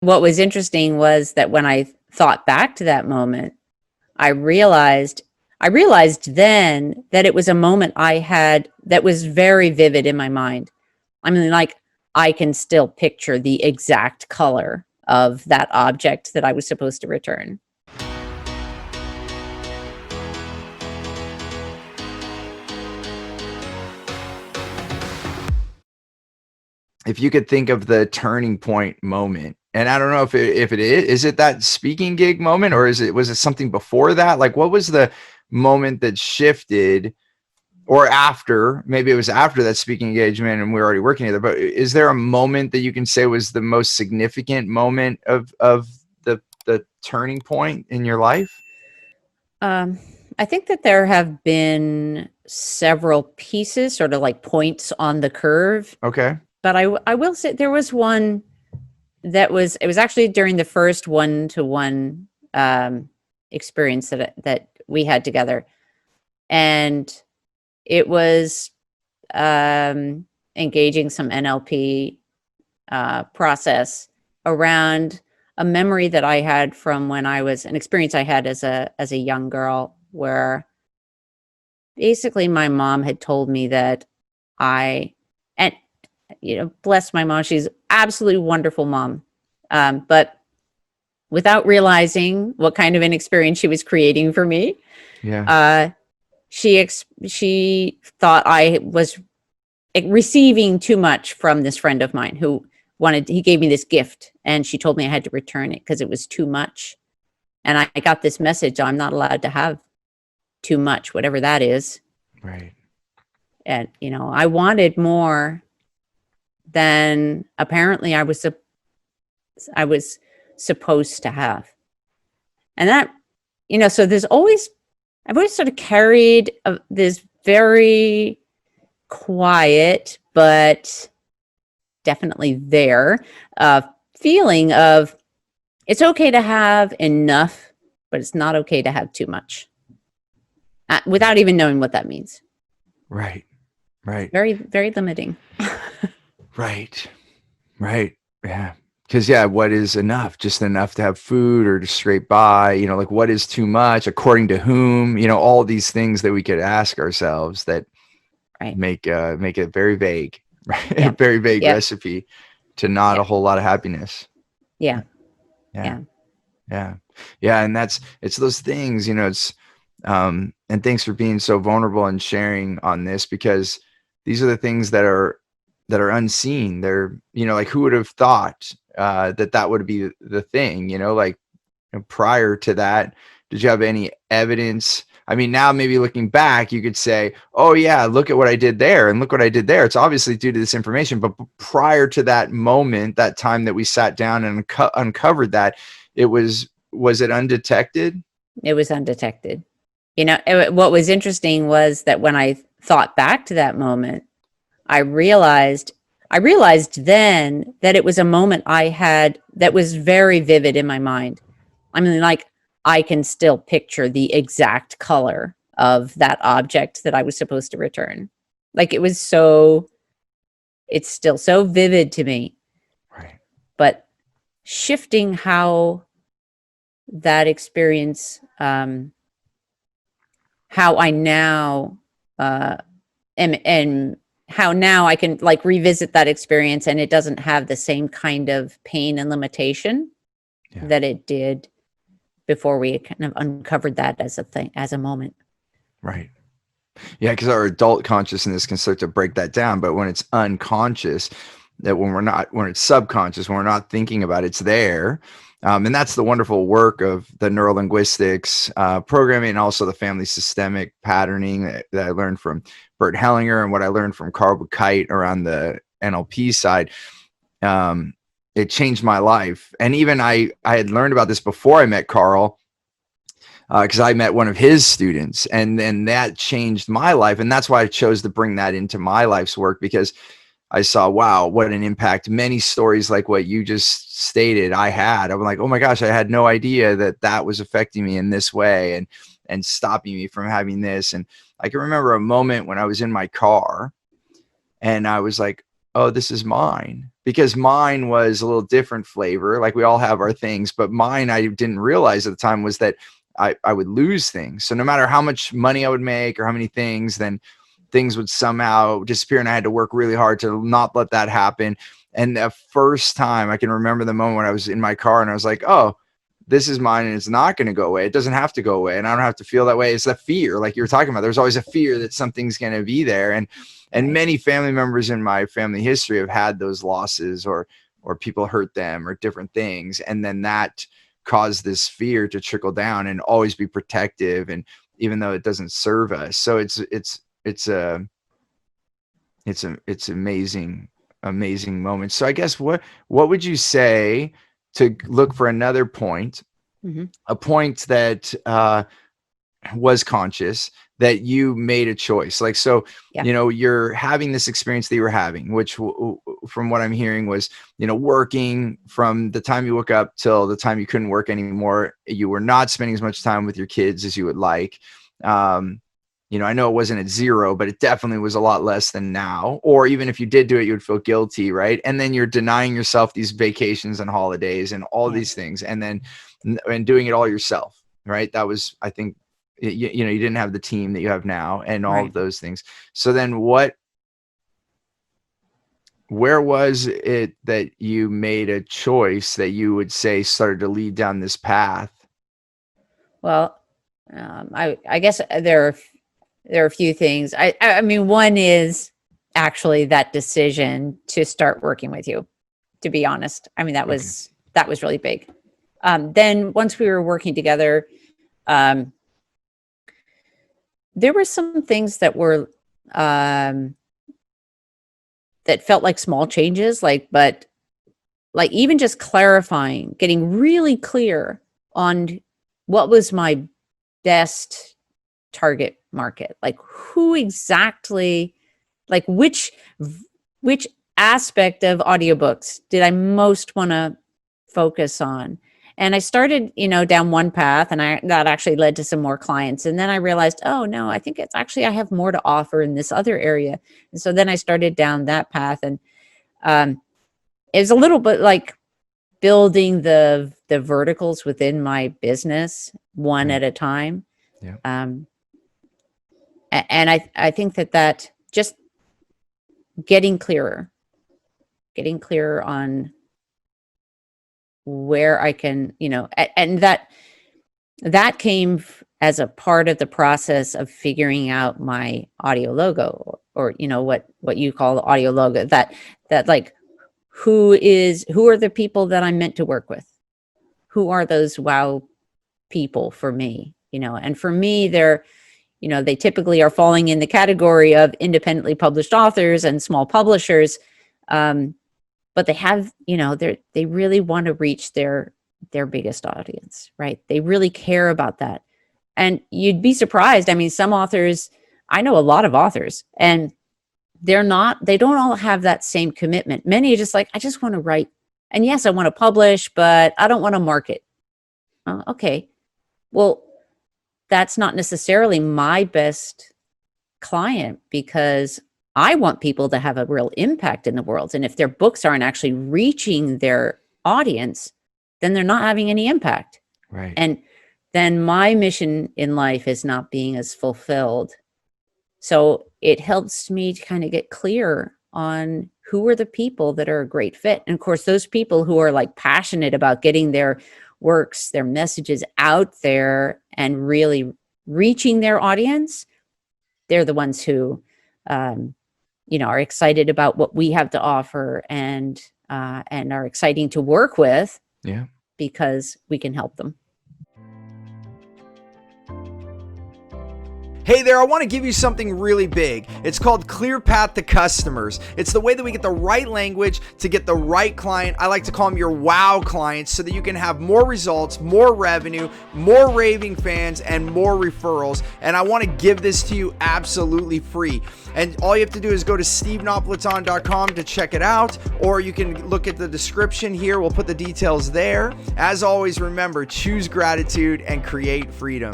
what was interesting was that when I thought back to that moment, I realized I realized then that it was a moment I had that was very vivid in my mind. I mean, like, I can still picture the exact color of that object that I was supposed to return. If you could think of the turning point moment, and I don't know if it is it that speaking gig moment, or was it something before that? Like, what was the moment that shifted, or after? Maybe it was after that speaking engagement and we were already working together, but is there a moment that you can say was the most significant moment of the turning point in your life? Um, I think that there have been several pieces, sort of like points on the curve, Okay. but I will say there was one it was actually during the first one-to-one experience that we had together, and it was engaging some NLP process around a memory that I had from when I was an experience I had as a young girl, where basically my mom had told me that I and bless my mom, she's absolutely wonderful mom, but without realizing what kind of an experience she was creating for me, Yeah. uh, she thought I was receiving too much from this friend of mine who he gave me this gift, and she told me I had to return it because it was too much. And I got this message, I'm not allowed to have too much, whatever that is. Right. And, I wanted more than apparently I was supposed to have. And that, so I've always sort of carried this very quiet, but definitely there, feeling of it's okay to have enough, but it's not okay to have too much, without even knowing what that means. Right. Right. Very, very limiting. Right. Right. Yeah. Because, yeah, what is enough? Just enough to have food or to scrape by? Like, what is too much? According to whom? All these things that we could ask ourselves that Right. make it very vague, right? A Yeah. very vague Yeah. recipe to not Yeah. a whole lot of happiness. Yeah. Yeah. Yeah. Yeah. Yeah. And it's those things, and thanks for being so vulnerable and sharing on this, because these are the things that are unseen. They're, like, who would have thought that would be the thing, like, prior to that, did you have any evidence? I mean, now maybe looking back, you could say, oh yeah, look at what I did there and look what I did there. It's obviously due to this information. But prior to that moment, that time that we sat down and uncovered that, was it undetected? It was undetected. What was interesting was that when I thought back to that moment, I realized I realized then that it was a moment I had that was very vivid in my mind. I mean, like, I can still picture the exact color of that object that I was supposed to return. Like, it's still so vivid to me, Right. but shifting how that experience, how I now, and how now I can, like, revisit that experience and it doesn't have the same kind of pain and limitation Yeah. that it did before we kind of uncovered that as a thing, as a moment. Right. Yeah, because our adult consciousness can start to break that down, but when it's unconscious, that when it's subconscious, when we're not thinking about it, it's there. And that's the wonderful work of the neurolinguistics programming, and also the family systemic patterning that I learned from Bert Hellinger, and what I learned from Carl Buchheit around the NLP side. It changed my life. And even I had learned about this before I met Carl, because I met one of his students, and then that changed my life. And that's why I chose to bring that into my life's work, because I saw, wow, what an impact many stories like what you just stated I had. I'm like, oh my gosh, I had no idea that was affecting me in this way, and stopping me from having this. And I can remember a moment when I was in my car and I was like, oh, this is mine. because mine was a little different flavor. Like we all have our things, but mine, I didn't realize at the time, was that I would lose things. So no matter how much money I would make or how many things, then things would somehow disappear. And I had to work really hard to not let that happen. And the first time I can remember the moment when I was in my car and I was like, oh, this is mine and it's not going to go away. It doesn't have to go away. And I don't have to feel that way. It's the fear, like you were talking about. There's always a fear that something's going to be there. And many family members in my family history have had those losses, or people hurt them, or different things. And then that caused this fear to trickle down and always be protective. And even though it doesn't serve us. So it's amazing moment. So I guess what would you say to look for another point, a point that was conscious, that you made a choice? Like, so, you're having this experience that you were having, which from what I'm hearing was, working from the time you woke up till the time you couldn't work anymore. You were not spending as much time with your kids as you would like. I know it wasn't at zero, but it definitely was a lot less than now. Or even if you did do it, you would feel guilty, right? And then you're denying yourself these vacations and holidays and all these things, and doing it all yourself, right? That was, I think, you didn't have the team that you have now and all of those things. So then where was it that you made a choice that you would say started to lead down this path? Well, I guess there are a few things. I mean, one is actually that decision to start working with you, to be honest. I mean, that was really big. Then once we were working together, there were some things that were, that felt like small changes, but even just clarifying, getting really clear on what was my best target market, like who exactly, like which aspect of audiobooks did I most want to focus on. And I started, down one path, and that actually led to some more clients. And then I realized, oh no, I think it's actually, I have more to offer in this other area. And so then I started down that path, and it was a little bit like building the verticals within my business one at a time. Yeah. And I think that just getting clearer on where I can, and that came as a part of the process of figuring out my audio logo, or what you call the audio logo, that like, who are the people that I'm meant to work with? Who are those wow people for me? And for me, they typically are falling in the category of independently published authors and small publishers. But they have, they really want to reach their biggest audience, right? They really care about that. And you'd be surprised. I mean, some authors, I know a lot of authors, and they don't all have that same commitment. Many are just like, I just want to write. And yes, I want to publish, but I don't want to market. Oh, okay. Well, that's not necessarily my best client, because I want people to have a real impact in the world. And if their books aren't actually reaching their audience, then they're not having any impact. Right. And then my mission in life is not being as fulfilled. So it helps me to kind of get clear on who are the people that are a great fit. And of course, those people who are like passionate about getting their works, their messages out there and really reaching their audience, they're the ones who, are excited about what we have to offer, and are exciting to work with. Yeah. Because we can help them. Hey there, I want to give you something really big. It's called Clear Path to Customers. It's the way that we get the right language to get the right client. I like to call them your wow clients, so that you can have more results, more revenue, more raving fans, and more referrals. And I want to give this to you absolutely free. And all you have to do is go to stevenapolitan.com to check it out, or you can look at the description here. We'll put the details there. As always, remember, choose gratitude and create freedom.